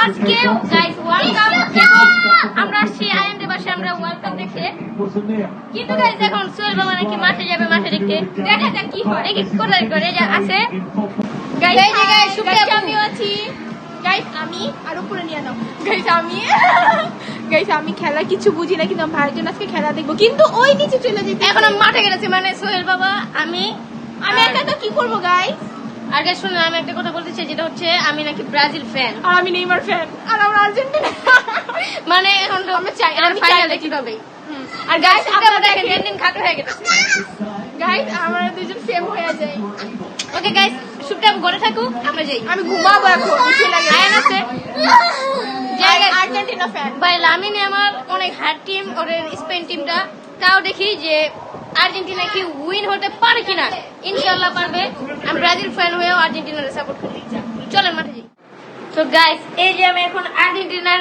আজকে guys world cup এবং আমরা সেই আয়ানদের বাসে আমরা ওয়ার্ল্ড কাপ দেখতে, কিন্তু গাইস এখন সোহেল বাবা নাকি মাঠে যাবে, মাঠে দেখতে দেখা যাক কি হয়। দেখি কোথায় করে আছে গাইস। গাইস আমিও আছি গাইস, আমি আর উপরে নিয়ে নাও গাইস আমি খেলা কিছু বুঝি না, কিন্তু ভাইয়ের জন্য আজকে খেলা দেখবো, কিন্তু ওই নিচে চলে যেতে এখন আমি মাঠে গেছি, মানে সোহেল বাবা আমি একা তো কি করবো গাইস। আর গাইস শুনুন, আমি একটা কথা বলতে চাই, যেটা হচ্ছে আমি নাকি ব্রাজিল ফ্যান আর আমি নেইমার ফ্যান আর আমরা আর্জেন্টিনা মানে এখন তো আমরা চাই আর ফাইনাল দেখতে হবে। আর গাইস আপনারা দেখেন দিন দিন খাটো হয়ে গেছে গাইস, আমরা দুজন সেম হয়ে যাই। ওকে গাইস, শুভটা ঘরে থাকুক, আমরা যাই। আমি ঘুমাবো এখন, উঠে লাগে আয়ন আছে আর্জেন্টিনা ফ্যান ভাই। লামিনে আমার অনেক হার্ড টিম, ওর স্পেন টিমটা, তাও দেখি যে আর্জেন্টিনা কি উইন হতে পারে কিনা। ইনশাআল্লাহ পারবে। আমি ব্রাজিল ফ্যান হয়েও আর্জেন্টিনার সাপোর্ট করি। চলেন মাঠে যাই। তো গাইস, এই যে আমি এখন আর্জেন্টিনার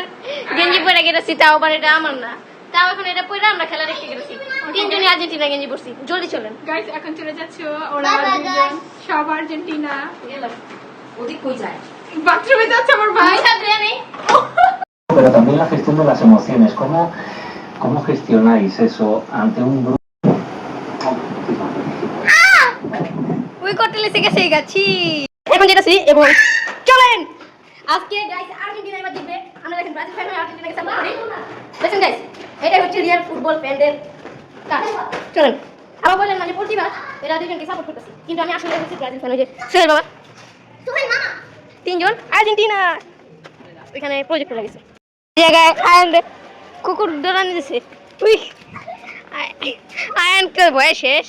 গেঞ্জি পরে গেছি, তাও আবার এটা আমার না, তাও এখন এটা পরে আমরা খেলা দেখতে গেছি। তিনজনই আর্জেন্টিনা গেঞ্জি পরছি। জলদি চলেন গাইস, এখন চলে যাচ্ছে ওরা দুজন, সব আর্জেন্টিনা। ওদিক কই যায়? বাথরুমে যাচ্ছে আমার ভাই। Pero también la gestión de las emociones, ¿cómo gestionáis eso ante un grupo? ওই করতে লেসে গেছে গাছি এখন যেটা এবং চলেন আজকে গাইস আর্জেন্টিনা এবার জিতবে। আমরা দেখেন ব্রাজিল ফ্যান হয়ে আর্জেন্টিনাকে সাপোর্ট করি। দেখেন গাইস, এটাই হচ্ছে রিয়েল ফুটবল ফ্যানদের কাজ। চলেন, আবার বলেন না যে প্রতিভা এরা দুজনকে সাপোর্ট করতেছি, কিন্তু আমি আসলে হচ্ছে ব্রাজিল ফ্যান। ওই যে সোহেল বাবা, সোহেল মামা, তিনজন আর্জেন্টিনা এখানে প্রজেক্ট করে গেছে। জায়গায় আয়ন কুকুর দৌড়ানি দিছে। উই আয়নকে ভয় শেষ।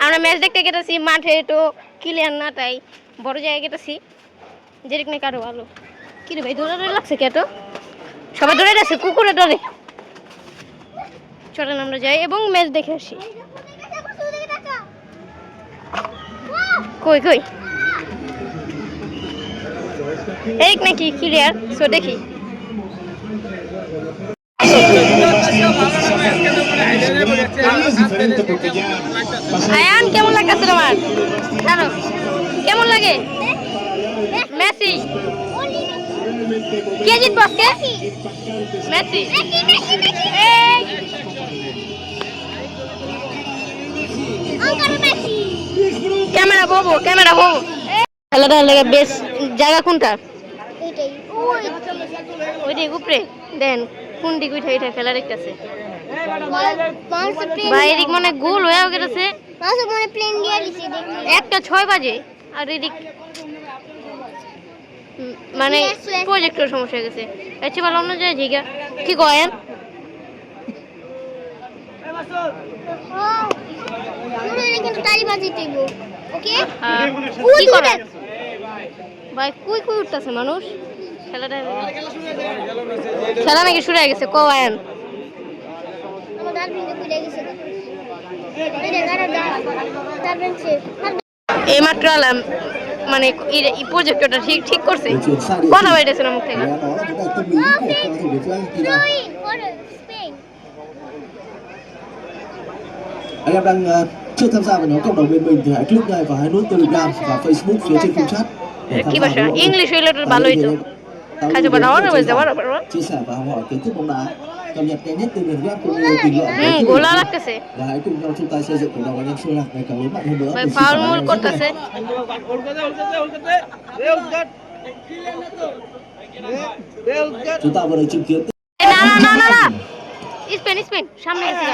আমরা ম্যাচ দেখতে গেছি মাঠে, তো ক্লিয়ার না, তাই বড় জায়গায় গেছি, যেরকম না কারো ভালো। কি রে ভাই, দৌড়াদৌড়ি লাগছে কে? তো সবাই দৌড়ে যাচ্ছে, কুকুরে দৌড়ে। চলেন আমরা যাই এবং ম্যাচ দেখে আসি। কই কই এই নাকি ক্লিয়ার, সো দেখি। আয়ান কেমন লাগছে তোমার? জানো কেমন লাগে মেসি? কে জিতবে আজকে? মেসি। ক্যামেরা ববো, ক্যামেরা ববো। খেলাটা লাগে বেশ জায়গা কোনটা? ওইটাই উপরে দেন কোন দিক উঠে উঠে খেলা দেখতেছে ভাই। এদিক মানে গোল হয়ে গেছে, একটা 6 বাজে, আর এদিক মানে প্রজেক্টর সমস্যা হয়ে গেছে। আচ্ছা ভালো অন্য যায় জিগা কি কয়েন ভাই কুই কুই উঠতেছে মানুষ। খেলাটা খেলা নাকি শুরু হয়ে গেছে কয়েন। এই মাত্র আলাম, মানে প্রজেক্টটা ঠিক করছে, কথা বলতেছে না মুখ থেকে। Anh em đang chưa tham gia vào nhóm cộng đồng bên mình thì hãy click ngay vào hai nút Telegram và Facebook phía trên khung chat để tham কি gia ভাষা? hội. ইংলিশ হইলে তো ভালোই তো। খাইতে পারো না বুঝতে পারো Chia sẻ và học hỏi kiến thức bóng đá, cập nhật nhanh nhất từ miền web cũng như bình luận với quý গোলা vị. লাগতেছে Và hãy cùng nhau chung tay xây dựng cộng đồng anh em sôi lạc ngày càng lớn mạnh hơn nữa. ভাই, Mình xin foul cảm ơn মুল anh em rất করতেছে। nhiều. Chúng ta vừa được chứng kiến না না না না না, Spain Spain সামনে গেছে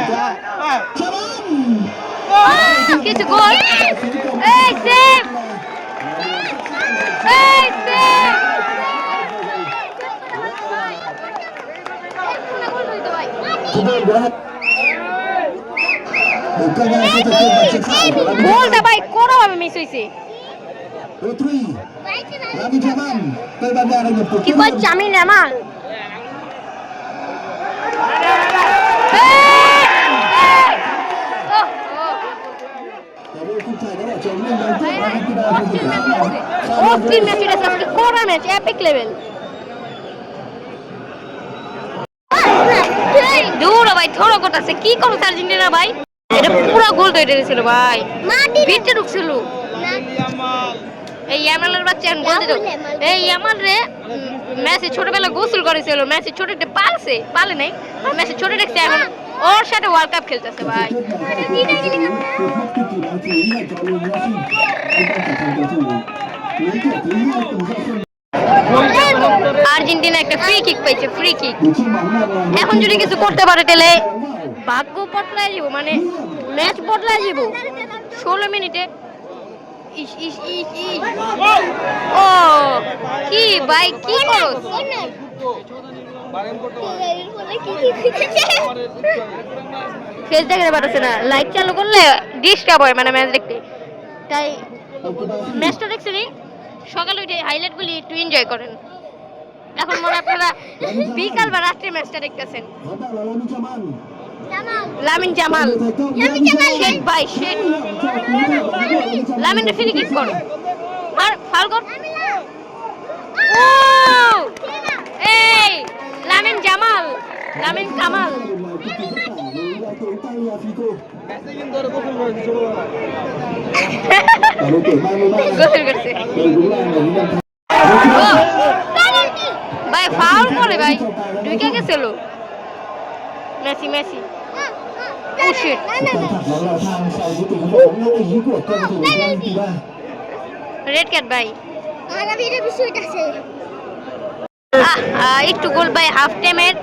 কিছু গোল। এই সেভ, এই সেভ। গোলটা ভাই কোনোভাবে মিস হইছে। Đội Thủy, Lamine Yamal, Tây Ban Nha đang nhập cuộc কি কই চামি না মা? đội khung thành đã bỏ trống nhưng đáng tiếc Argentina không thể thắng bóng. অস্থির ম্যাচ এটা, আজকে কোরা ম্যাচ, এপিক লেভেল। দূর ভাই, থোড়ো করতেছে কি করো আর্জেন্টিনা ভাই। এটা পুরো গোল তৈরি হয়েছিল ভাই, ভিতরে ঢুকছিল। এই ইয়ামালের বাচ্চা এখন গোল দিত। এই ইয়ামাল রে মেসি ছোটবেলা গোসল করেছিল, মেসি ছোটতে পালে নাই, মেসি ছোট দেখছে এখন ওর সাথে ওয়ার্ল্ড কাপ খেলতেছে ভাই। আর্জেন্টিনা একটা ফ্রি কিক পাইছে, ফ্রি কিক। এখন যদি কিছু করতে পারে তাহলে ভাগ্য বদলায় যাব, মানে ম্যাচ বদলায় যাব 16 মিনিটে। ইস ইস ইস ইস, ও কি ভাই কি করছ? ফেস দেখতে পারছে না, লাইট চালু করলে ডিস্টার্ব হয় মানে ম্যাচ দেখতে। তাই ম্যাচটা দেখছেন সকালে উঠে হাইলাইট গুলি একটু এনজয় করেন। এখন মনে আপনারা বিকাল বা রাত্রে ম্যাচটা দেখতেছেন। লামিন জামাল, শেখ ভাই শেখ, লামিন ফ্রি কিক কর, আর ফাউল কর। ও এই লামিন জামাল, লামিন কামাল। গোসল করছে ভাই, ফাউল করে ভাই, ঢুকে গেছিল মেসি। মেসি ও শিট, রেড কার্ড ভাই। একটু গোল ভাই হাফ টাইমের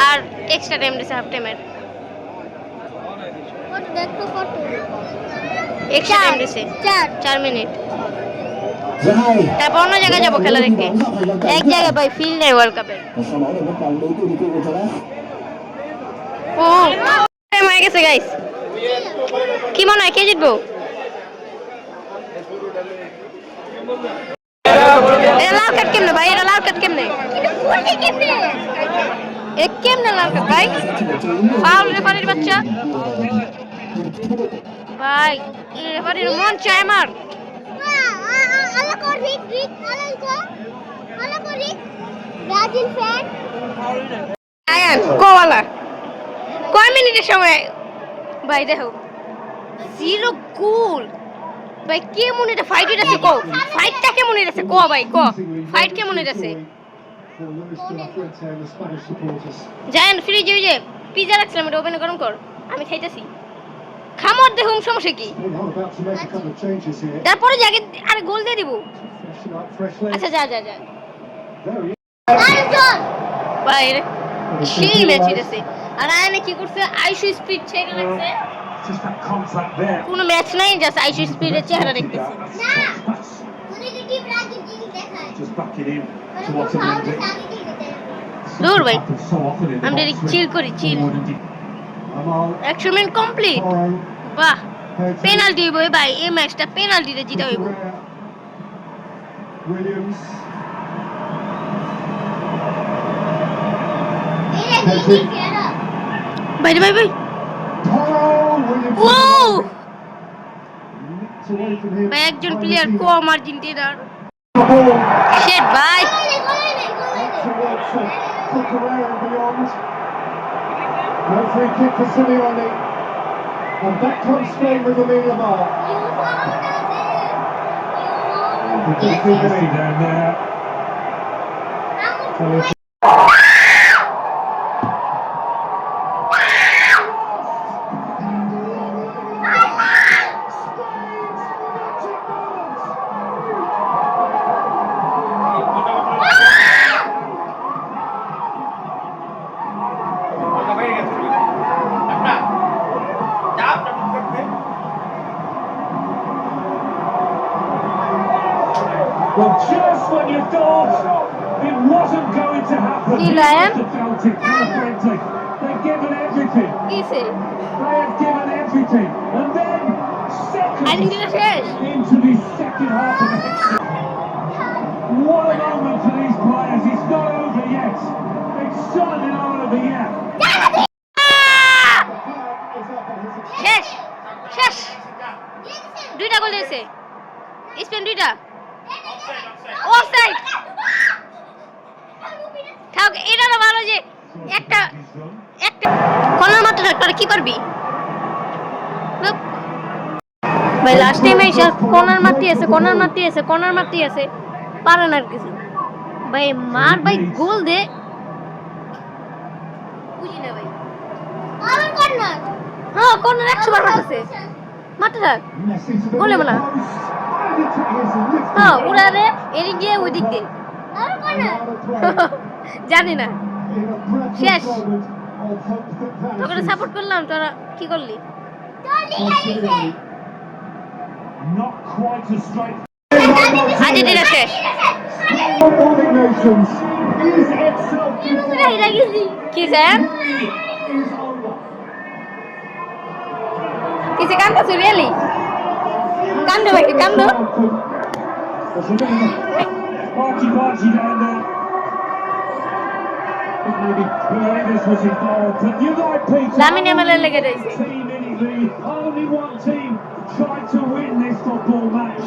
আর এক্সট্রা টাইম দিছে, হাফ টাইমের এক্সট্রা টাইম দিছে 4 মিনিট। তারপর অন্য জায়গায় যাবো খেলা দেখতে, এক জায়গায় ভাই ফিল নেই ওয়ার্ল্ড কাপের। ও টাইম হয়ে গেছে গাইস, কি মনে হয় কে জিতবো? এটা লাল কার্ড কেমনে ভাই, এটা লাল কার্ড কেমনে, এটা কেমনে লাল কার্ড ভাই? ফাউল রেফারির বাচ্চা ভাই, রেফারির মন চায় আমার। কয় মিনিটের সময় ভাই দেখো 0 গোল ভাই, কেমন এটা ফাইট হইতাছে? কো ফাইটটা কেমন হইতাছে? কো ভাই কো ফাইট কেমন হইতাছে? জানেন ফ্রিজে ওই যে পিজা রাখছিলাম, এটা ওভেনে গরম কর, আমি খাইতেছি। খামর দেখুন সমস্যা কি? তারপরে জাগে আরে গোল দিয়ে দিব। আচ্ছা যা যা যা ভাই, সেই ম্যাচ হইতাছে। আর আয়না কি করছে? আইশু স্পিড ছেড়ে লাগছে, কোনো ম্যাচ নাই, জাস্ট আইশু স্পিডের চেহারা দেখতেছি। দূর ভাই, আমরা চিল করি, চিল। 100 মিনিট কমপ্লিট, বাহ। পেনাল্টি হইব ভাই, এই ম্যাচটা পেনাল্টিতে জিতা হইব। ভাই ভাই ভাই, ও ভাই একজন প্লেয়ার কম আর্জেন্টিনার। শিট ভাই, no free kick for Simeone, and back comes Spain with Lamine Yamal. You can see the lead down there. Well, just when you thought it wasn't going to happen, they must have felt it. They've given everything. কিসে They have given everything. And then, Argentina শেষ। seconds into the second half of extra. What a moment for these players. It's not over yet. It's certainly not over yet. শেষ শেষ, দুইটা গোল দিয়েছে Spain, দুইটা offside. থাক, এটা না ভালো যে একটা একটা কলার মাত্র তোরা কি পারবি? ভাই লাস্ট টাইম এসে কর্নার মারতে আছে পারে না আর কিছু ভাই মার ভাই গোল দে বুঝি না ভাই আবার কর্নার হ্যাঁ কর্নার 100 বার মারতেছে মারতে থাক গোলে বলা হ্যাঁ উড়া রে এদিক দিয়ে ওই দিক দিয়ে আবার কর্নার জানি না শেষ তোকে সাপোর্ট করলাম তোরা কি করলি Not quite as straight. Argentina শেষ Nations is itself কি স্যার is over. কিসে কান্দছো রিয়েলি কান্দো ভাই কান্দো Archie down there. I think maybe Pilatus was involved. But you like Peter. Lamine Yamal লেগে রইছে Team in Italy. Only one team tried to win this football match.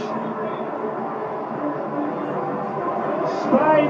Spain.